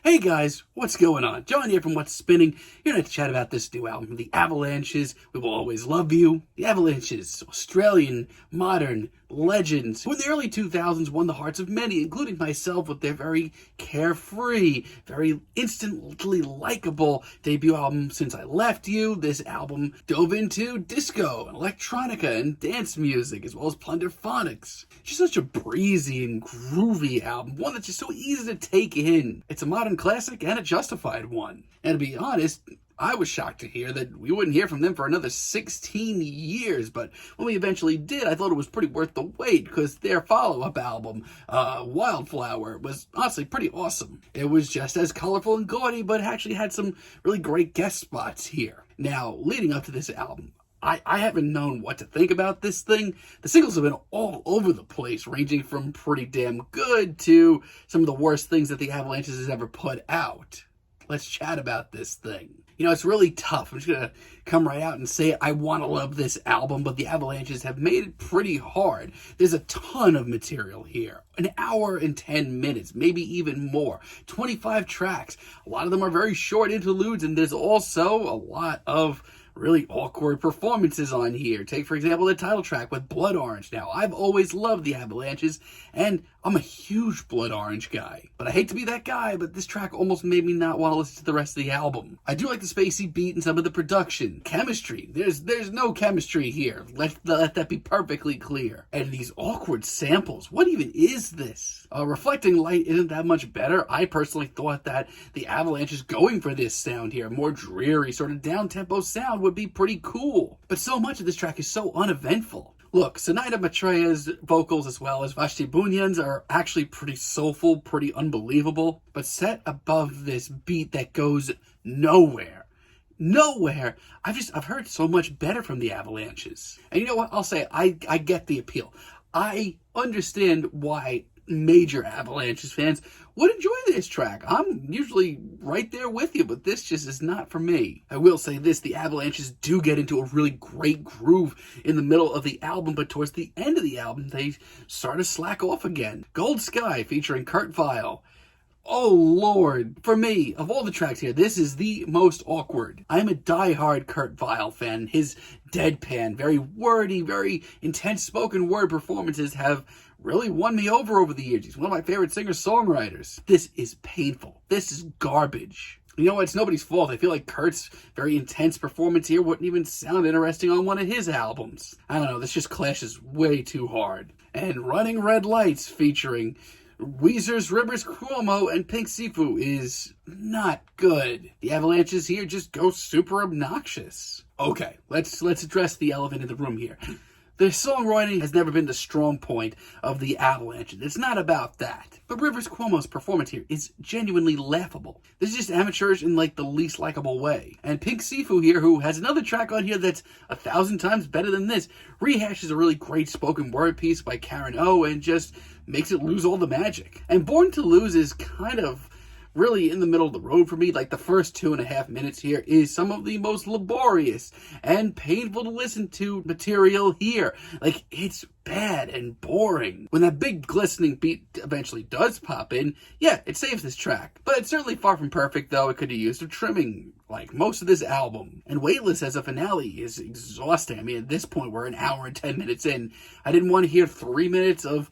Hey guys, what's going on? John here from What's Spinning. Here to chat about this new album, The Avalanches. We Will Always Love You. The Avalanches, Australian modern legends who in the early 2000s won the hearts of many, including myself, with their very carefree, very instantly likable debut album, Since I Left You. This album dove into disco, and electronica, and dance music, as well as Plunderphonics. It's just such a breezy and groovy album, one that's just so easy to take in. It's a modern classic and a justified one. And to be honest, I was shocked to hear that we wouldn't hear from them for another 16 years, but when we eventually did, I thought it was pretty worth the wait, because their follow-up album, Wildflower, was honestly pretty awesome. It was just as colorful and gaudy, but actually had some really great guest spots here. Now, leading up to this album, I haven't known what to think about this thing. The singles have been all over the place, ranging from pretty damn good to some of the worst things that the Avalanches has ever put out. Let's chat about this thing. You know, it's really tough. I'm just going to come right out and say I want to love this album, but the Avalanches have made it pretty hard. There's a ton of material here. An hour and 10 minutes, maybe even more. 25 tracks. A lot of them are very short interludes, and there's also a lot of really awkward performances on here. Take, for example, the title track with Blood Orange. Now, I've always loved the Avalanches, and I'm a huge Blood Orange guy. But I hate to be that guy, but this track almost made me not want to listen to the rest of the album. I do like the spacey beat and some of the production. Chemistry. There's no chemistry here. Let that be perfectly clear. And these awkward samples. What even is this? Reflecting Light isn't that much better. I personally thought that the Avalanches going for this sound here, more dreary, sort of down-tempo sound, would be pretty cool. But so much of this track is so uneventful. Look, Sonaida Matreya's vocals as well as Vashti Bunyan's are actually pretty soulful, pretty unbelievable, but set above this beat that goes nowhere. I've heard so much better from the Avalanches. And you know what? I'll say I get the appeal. I understand why major Avalanches fans would enjoy this track. I'm usually right there with you, but this just is not for me. I will say this, the Avalanches do get into a really great groove in the middle of the album, but towards the end of the album, they start to slack off again. Gold Sky featuring Kurt Vile. Oh Lord, for me, of all the tracks here, this is the most awkward. I'm a diehard Kurt Vile fan. His deadpan, very wordy, very intense spoken word performances have really won me over the years. He's one of my favorite singer-songwriters. This is painful. This is garbage. You know what? It's nobody's fault. I feel like Kurt's very intense performance here wouldn't even sound interesting on one of his albums. I don't know. This just clashes way too hard. And Running Red Lights featuring Weezer's Rivers Cuomo and Pink Sifu is not good. The Avalanches here just go super obnoxious. Okay, let's address the elephant in the room here. The songwriting has never been the strong point of the Avalanches. It's not about that. But Rivers Cuomo's performance here is genuinely laughable. This is just amateurish in like the least likable way. And Pink Sifu here, who has another track on here that's 1,000 times better than this, rehashes a really great spoken word piece by Karen O and just makes it lose all the magic. And Born to Lose is kind of really in the middle of the road for me. Like the first 2.5 minutes here is some of the most laborious and painful to listen to material here. Like, it's bad and boring. When that big glistening beat eventually does pop in, yeah, it saves this track. But it's certainly far from perfect, though. It could have used a trimming like most of this album. And Weightless as a finale is exhausting. I mean, at this point, we're an hour and 10 minutes in. I didn't want to hear 3 minutes of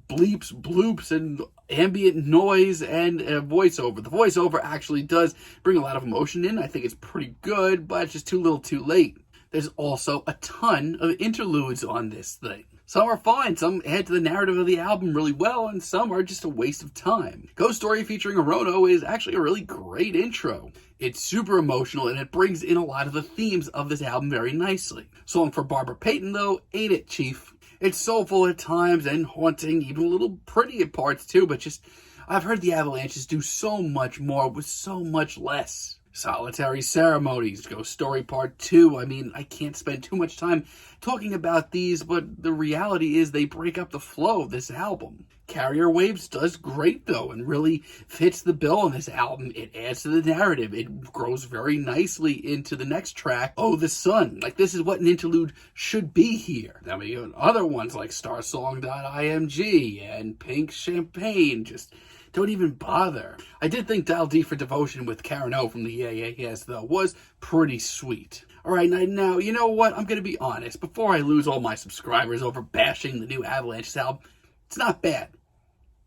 bleeps, bloops, and ambient noise and a voiceover. The voiceover actually does bring a lot of emotion in. I think it's pretty good, but it's just too little too late. There's also a ton of interludes on this thing. Some are fine, some add to the narrative of the album really well, and some are just a waste of time. Ghost Story featuring Arono is actually a really great intro. It's super emotional, and it brings in a lot of the themes of this album very nicely. Song for Barbara Payton, though, ain't it, Chief? It's soulful at times and haunting, even a little pretty at parts too, but just, I've heard the Avalanches do so much more with so much less. Solitary Ceremonies, Ghost Story Part 2. I mean, I can't spend too much time talking about these, but the reality is they break up the flow of this album. Carrier Waves does great, though, and really fits the bill on this album. It adds to the narrative. It grows very nicely into the next track, Oh, the Sun. Like, this is what an interlude should be here. I mean, other ones like Starsong.img and Pink Champagne just don't even bother. I did think Dial D for Devotion with Karen O from the AAS, though, was pretty sweet. Alright, now, you know what? I'm going to be honest. Before I lose all my subscribers over bashing the new Avalanches album, it's not bad.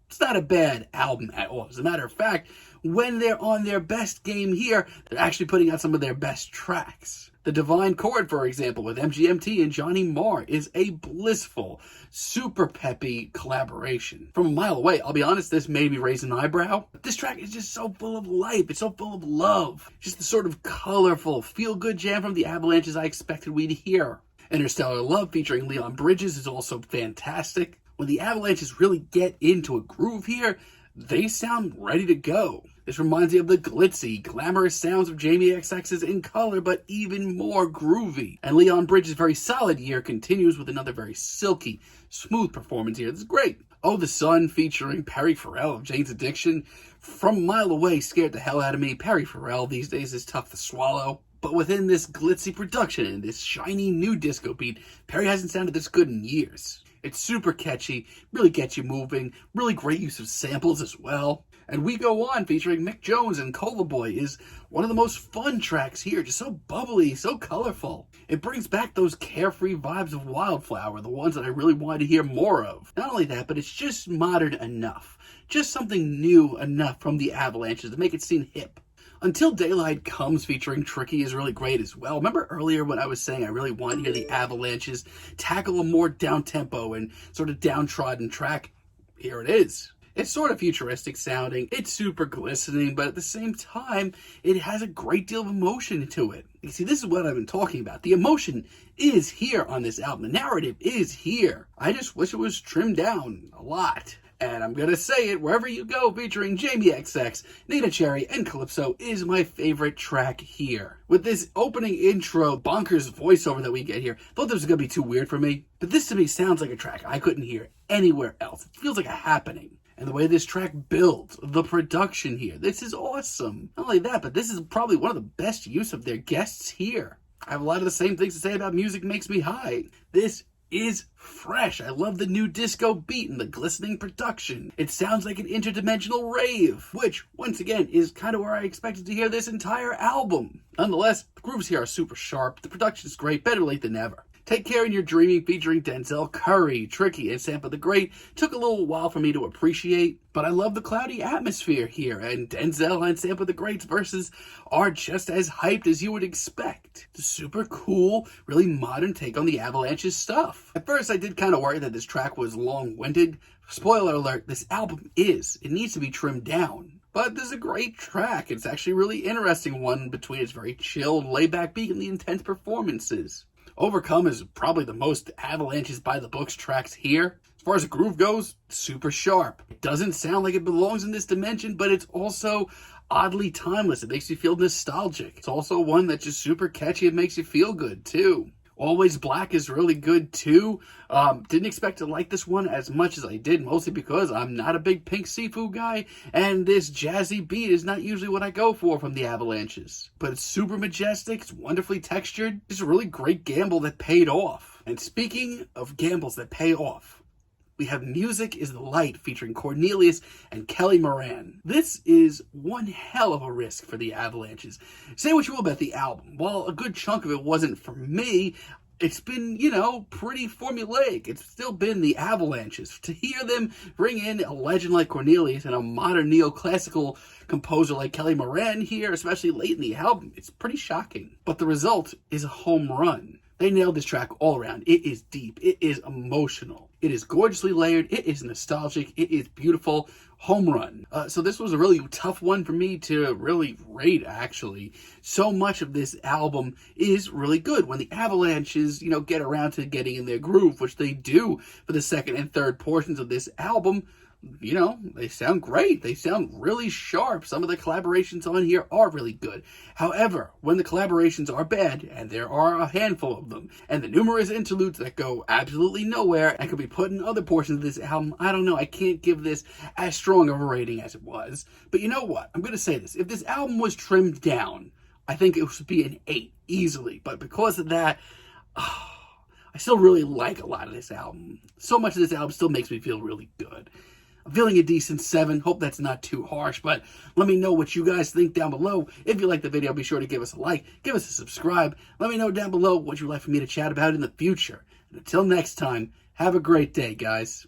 It's not a bad album at all. As a matter of fact, when they're on their best game here, they're actually putting out some of their best tracks. The Divine Chord, for example, with MGMT and Johnny Marr is a blissful, super peppy collaboration. From a mile away, I'll be honest, this made me raise an eyebrow. But this track is just so full of life. It's so full of love. Just the sort of colorful, feel-good jam from the Avalanches I expected we'd hear. Interstellar Love featuring Leon Bridges is also fantastic. When the Avalanches really get into a groove here, they sound ready to go. This reminds me of the glitzy, glamorous sounds of Jamie XX's In Color, but even more groovy. And Leon Bridges' very solid year continues with another very silky, smooth performance here. This is great. Oh, the Sunn featuring Perry Farrell of Jane's Addiction. From a mile away, scared the hell out of me. Perry Farrell these days is tough to swallow. But within this glitzy production and this shiny new disco beat, Perry hasn't sounded this good in years. It's super catchy, really gets you moving, really great use of samples as well. And We Go On featuring Mick Jones and Cola Boy is one of the most fun tracks here, just so bubbly, so colorful. It brings back those carefree vibes of Wildflower, the ones that I really wanted to hear more of. Not only that, but it's just modern enough. Just something new enough from the Avalanches to make it seem hip. Until Daylight Comes featuring Tricky is really great as well. Remember earlier when I was saying I really wanted to hear the Avalanches tackle a more down-tempo and sort of downtrodden track? Here it is. It's sort of futuristic sounding, it's super glistening, but at the same time, it has a great deal of emotion to it. You see, this is what I've been talking about. The emotion is here on this album. The narrative is here. I just wish it was trimmed down a lot. And I'm gonna say it, Wherever You Go featuring Jamie XX, Nina Cherry, and Calypso is my favorite track here. With this opening intro, bonkers voiceover that we get here, thought this was gonna be too weird for me, but this to me sounds like a track I couldn't hear anywhere else. It feels like a happening. And the way this track builds, the production here, this is awesome. Not only that, but this is probably one of the best use of their guests here. I have a lot of the same things to say about Music Makes Me High. This is fresh. I love the new disco beat and the glistening production. It sounds like an interdimensional rave, which, once again, is kind of where I expected to hear this entire album. Nonetheless, the grooves here are super sharp, the production's great, better late than never. Take Care in Your Dreaming featuring Denzel Curry, Tricky, and Sampa the Great took a little while for me to appreciate, but I love the cloudy atmosphere here, and Denzel and Sampa the Great's verses are just as hyped as you would expect. It's a super cool, really modern take on the Avalanches stuff. At first, I did kind of worry that this track was long-winded. Spoiler alert, this album is. It needs to be trimmed down. But this is a great track. It's actually a really interesting one between its very chill, laid-back beat and the intense performances. Overcome is probably the most Avalanches by the books tracks here. As far as the groove goes, super sharp. It doesn't sound like it belongs in this dimension, but it's also oddly timeless. It makes you feel nostalgic. It's also one that's just super catchy and makes you feel good too. Always Black is really good too. Didn't expect to like this one as much as I did, mostly because I'm not a big Pink Sifu guy, and this jazzy beat is not usually what I go for from the Avalanches. But it's super majestic, it's wonderfully textured. It's a really great gamble that paid off. And speaking of gambles that pay off, we have Music is the Light featuring Cornelius and Kelly Moran. This is one hell of a risk for the Avalanches. Say what you will about the album. While a good chunk of it wasn't for me, it's been, pretty formulaic. It's still been the Avalanches. To hear them bring in a legend like Cornelius and a modern neoclassical composer like Kelly Moran here, especially late in the album, it's pretty shocking. But the result is a home run. They nailed this track all around. It is deep. It is emotional. It is gorgeously layered. It is nostalgic. It is beautiful. Home run. So this was a really tough one for me to really rate, actually. So much of this album is really good. When the Avalanches, get around to getting in their groove, which they do for the second and third portions of this album, they sound great. They sound really sharp. Some of the collaborations on here are really good. However, when the collaborations are bad, and there are a handful of them, and the numerous interludes that go absolutely nowhere and could be put in other portions of this album, I don't know. I can't give this as strong of a rating as it was. But you know what? I'm going to say this. If this album was trimmed down, I think it would be an 8 easily. But because of that, I still really like a lot of this album. So much of this album still makes me feel really good. I'm feeling a decent 7. Hope that's not too harsh, but let me know what you guys think down below. If you like the video, be sure to give us a like, give us a subscribe. Let me know down below what you'd like for me to chat about in the future. And until next time, have a great day, guys.